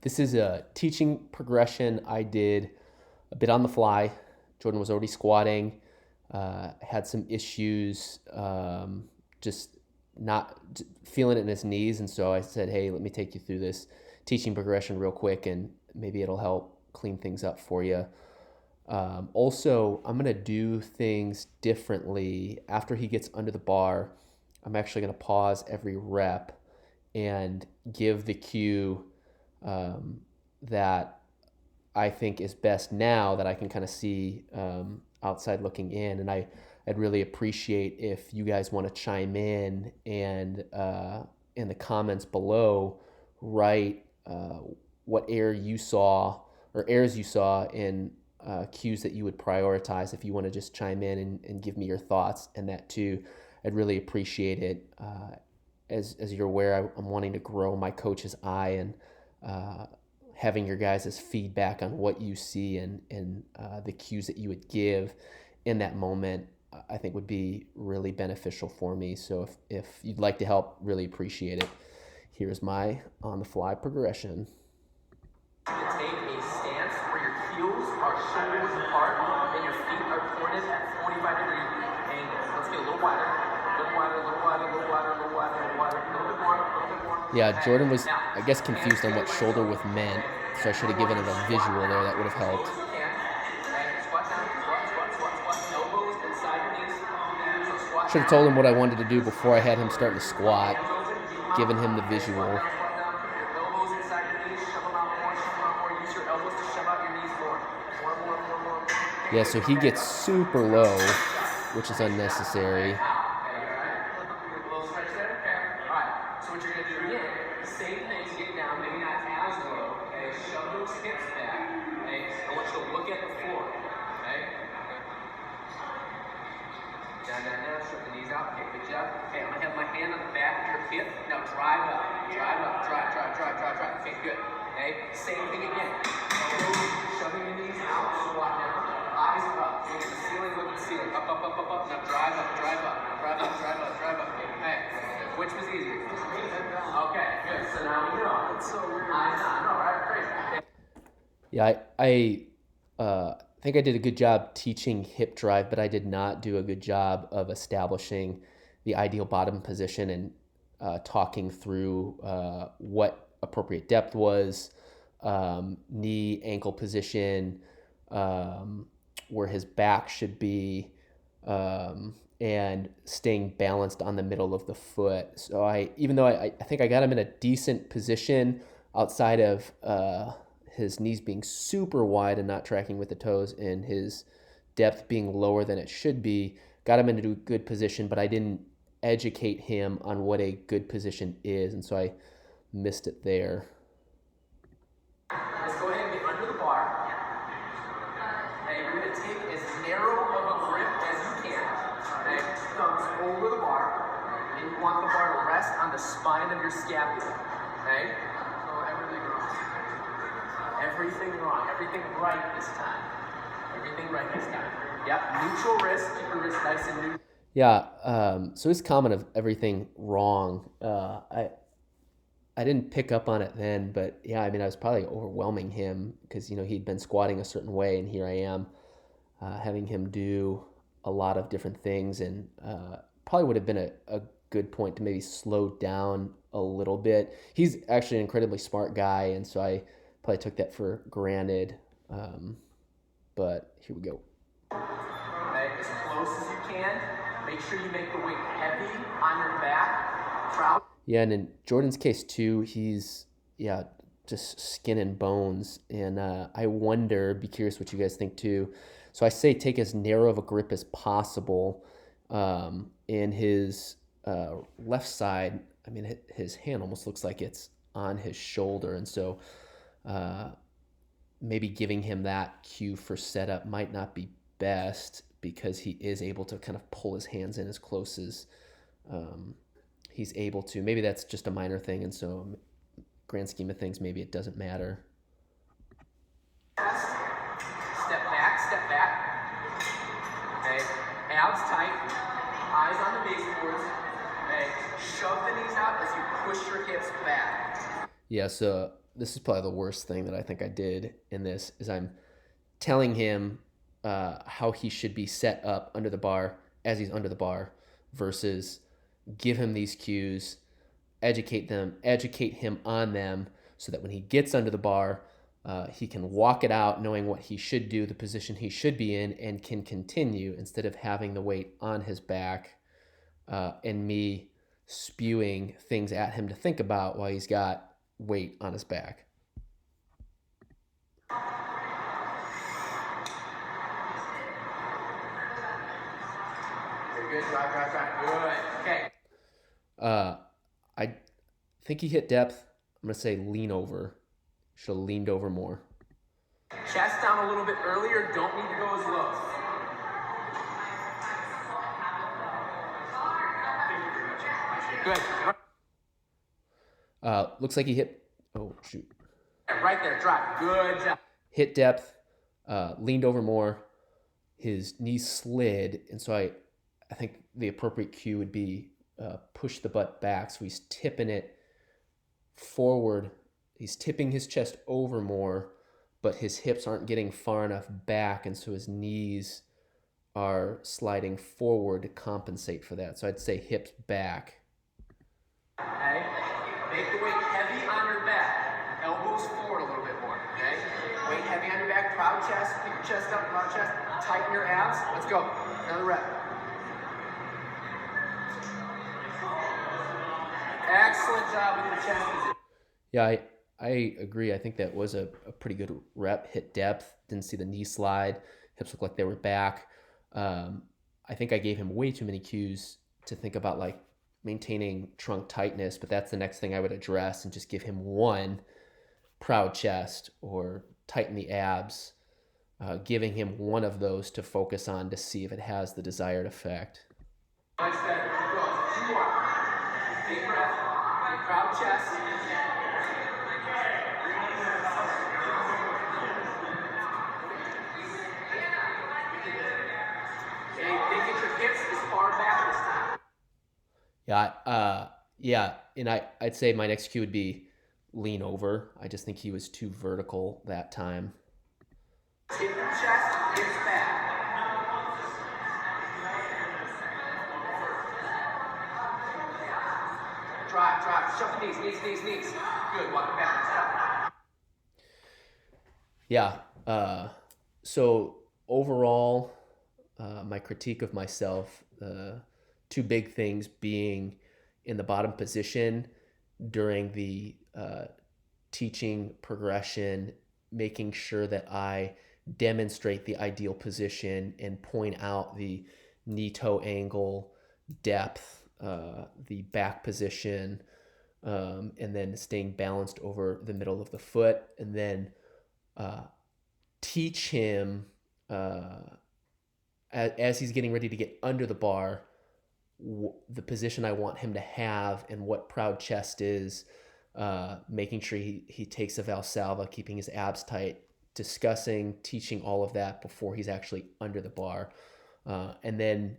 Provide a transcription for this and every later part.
This is a teaching progression I did a bit on the fly. Jordan was already squatting, had some issues, just not feeling it in his knees. And so I said, hey, let me take you through this teaching progression real quick and maybe it'll help clean things up for you. Also, I'm going to do things differently. After he gets under the bar, I'm actually going to pause every rep and give the cue that I think is best now that I can kind of see outside looking in. And I'd really appreciate if you guys want to chime in in the comments below, write what error you saw or errors you saw in cues that you would prioritize if you want to just chime in and give me your thoughts and that too. I'd really appreciate it. As you're aware, I'm wanting to grow my coach's eye and having your guys' feedback on what you see and the cues that you would give in that moment, I think would be really beneficial for me. So if you'd like to help, really appreciate it. Here's my on the fly progression. Take a stance where your heels are shoulders apart and your feet are pointed at 45-degree angles. Let's get a little wider, a little wider, a little wider, a little wider, a little wider, a little wider, a little bit more, a little bit more. Yeah, Jordan was, I guess, confused on what shoulder width meant, so I should have given it a visual there. That would have helped. Should have told him what I wanted to do before I had him starting to squat, giving him the visual. Yeah, so he gets super low, which is unnecessary. So what you're going to do again, same thing, get down, maybe not as low, okay? Shove those hips back, okay? I want you to look at the floor, okay? Down, shove the knees out, okay, good job. Okay, I'm going to have my hand on the back of your hip. Now drive up, drive. Okay, good. Okay, same thing again. Shoving the knees out, squat down, eyes up. You're going to the ceiling, look at the ceiling. Up. Now drive up. Okay, which was easier? Okay, good. So now we know. It's so weird. I know, right? Great. Yeah, I think I did a good job teaching hip drive, but I did not do a good job of establishing the ideal bottom position and talking through what appropriate depth was, knee, ankle position, where his back should be, and staying balanced on the middle of the foot. So even though I think I got him in a decent position outside of his knees being super wide and not tracking with the toes and his depth being lower than it should be, got him into a good position, but I didn't educate him on what a good position is, and so I missed it there. Let's go ahead and get under the bar. And you're going to take as narrow of a grip as you can. Okay? Thumbs over the bar. And you want the bar to rest on the spine of your scapula. Okay? So everything wrong. Everything right this time. Yep. Neutral wrist. Keep your wrist nice and neutral. Yeah. So his comment of everything wrong, I didn't pick up on it then, but yeah, I mean, I was probably overwhelming him because, he'd been squatting a certain way, and here I am having him do a lot of different things, and probably would have been a good point to maybe slow down a little bit. He's actually an incredibly smart guy, and so I probably took that for granted, but here we go. Okay, as close as you can. Make sure you make the weight heavy on your back. Proud. Yeah, and in Jordan's case too, he's just skin and bones, and I wonder, be curious what you guys think too. So I say take as narrow of a grip as possible. In his left side, I mean, his hand almost looks like it's on his shoulder, and so maybe giving him that cue for setup might not be best because he is able to kind of pull his hands in as close as he's able to. Maybe that's just a minor thing, and so grand scheme of things, maybe it doesn't matter. Step back. Okay, abs tight, eyes on the baseboards. Okay, shove the knees out as you push your hips back. Yeah, so this is probably the worst thing that I think I did in this is I'm telling him how he should be set up under the bar as he's under the bar versus give him these cues, educate him on them so that when he gets under the bar, he can walk it out knowing what he should do, the position he should be in, and can continue instead of having the weight on his back and me spewing things at him to think about while he's got weight on his back. Very good. Drive. Good. Okay. I think he hit depth. I'm going to say lean over. Should have leaned over more. Chest down a little bit earlier. Don't need to go as low. Good. Looks like he hit. Oh, shoot. Right there. Drive. Good job. Hit depth. Leaned over more. His knees slid. And so I think the appropriate cue would be push the butt back. So he's tipping it forward. He's tipping his chest over more, but his hips aren't getting far enough back. And so his knees are sliding forward to compensate for that. So I'd say hips back. Okay. Make the weight heavy on your back. Elbows forward a little bit more. Okay. Weight heavy on your back. Proud chest. Keep your chest up. Proud chest. Tighten your abs. Let's go. Another rep. Excellent job with your chest position. Yeah, I agree. I think that was a pretty good rep. Hit depth. Didn't see the knee slide. Hips look like they were back. I think I gave him way too many cues to think about like maintaining trunk tightness, but that's the next thing I would address and just give him one proud chest or tighten the abs, giving him one of those to focus on to see if it has the desired effect. I said, go. 2 more. Deep breath. Proud chest. Okay, think at your hips as far back this time. Yeah, and I'd say my next cue would be lean over. I just think he was too vertical that time. Tip your chest, hips back. Drive. Shove the knees. Good, walk it back. Yeah. So overall, my critique of myself, two big things being in the bottom position during the teaching progression, making sure that I demonstrate the ideal position and point out the knee-toe angle, depth, the back position, and then staying balanced over the middle of the foot, and then teach him as he's getting ready to get under the bar the position I want him to have and what proud chest is, making sure he takes a Valsalva, keeping his abs tight, teaching all of that before he's actually under the bar. And then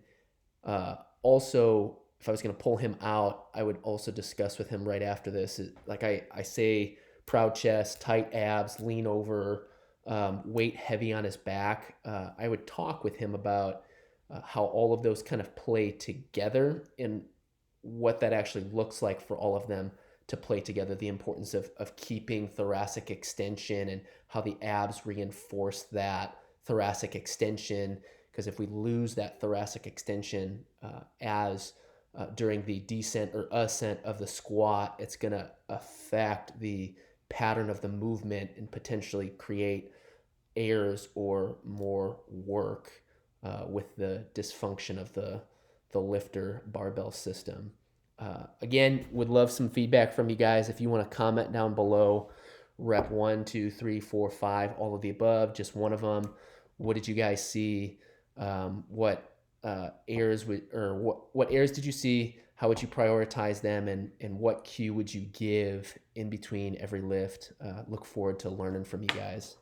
also, if I was going to pull him out, I would also discuss with him right after this. Like I say, proud chest, tight abs, lean over, weight heavy on his back. I would talk with him about how all of those kind of play together and what that actually looks like for all of them to play together, the importance of keeping thoracic extension and how the abs reinforce that thoracic extension. Because if we lose that thoracic extension during the descent or ascent of the squat, it's going to affect the pattern of the movement and potentially create errors or more work with the dysfunction of the lifter barbell system. Again, would love some feedback from you guys. If you want to comment down below, rep 1, 2, 3, 4, 5, all of the above, just one of them. What did you guys see? What errors did you see? How would you prioritize them? And what cue would you give in between every lift? Look forward to learning from you guys.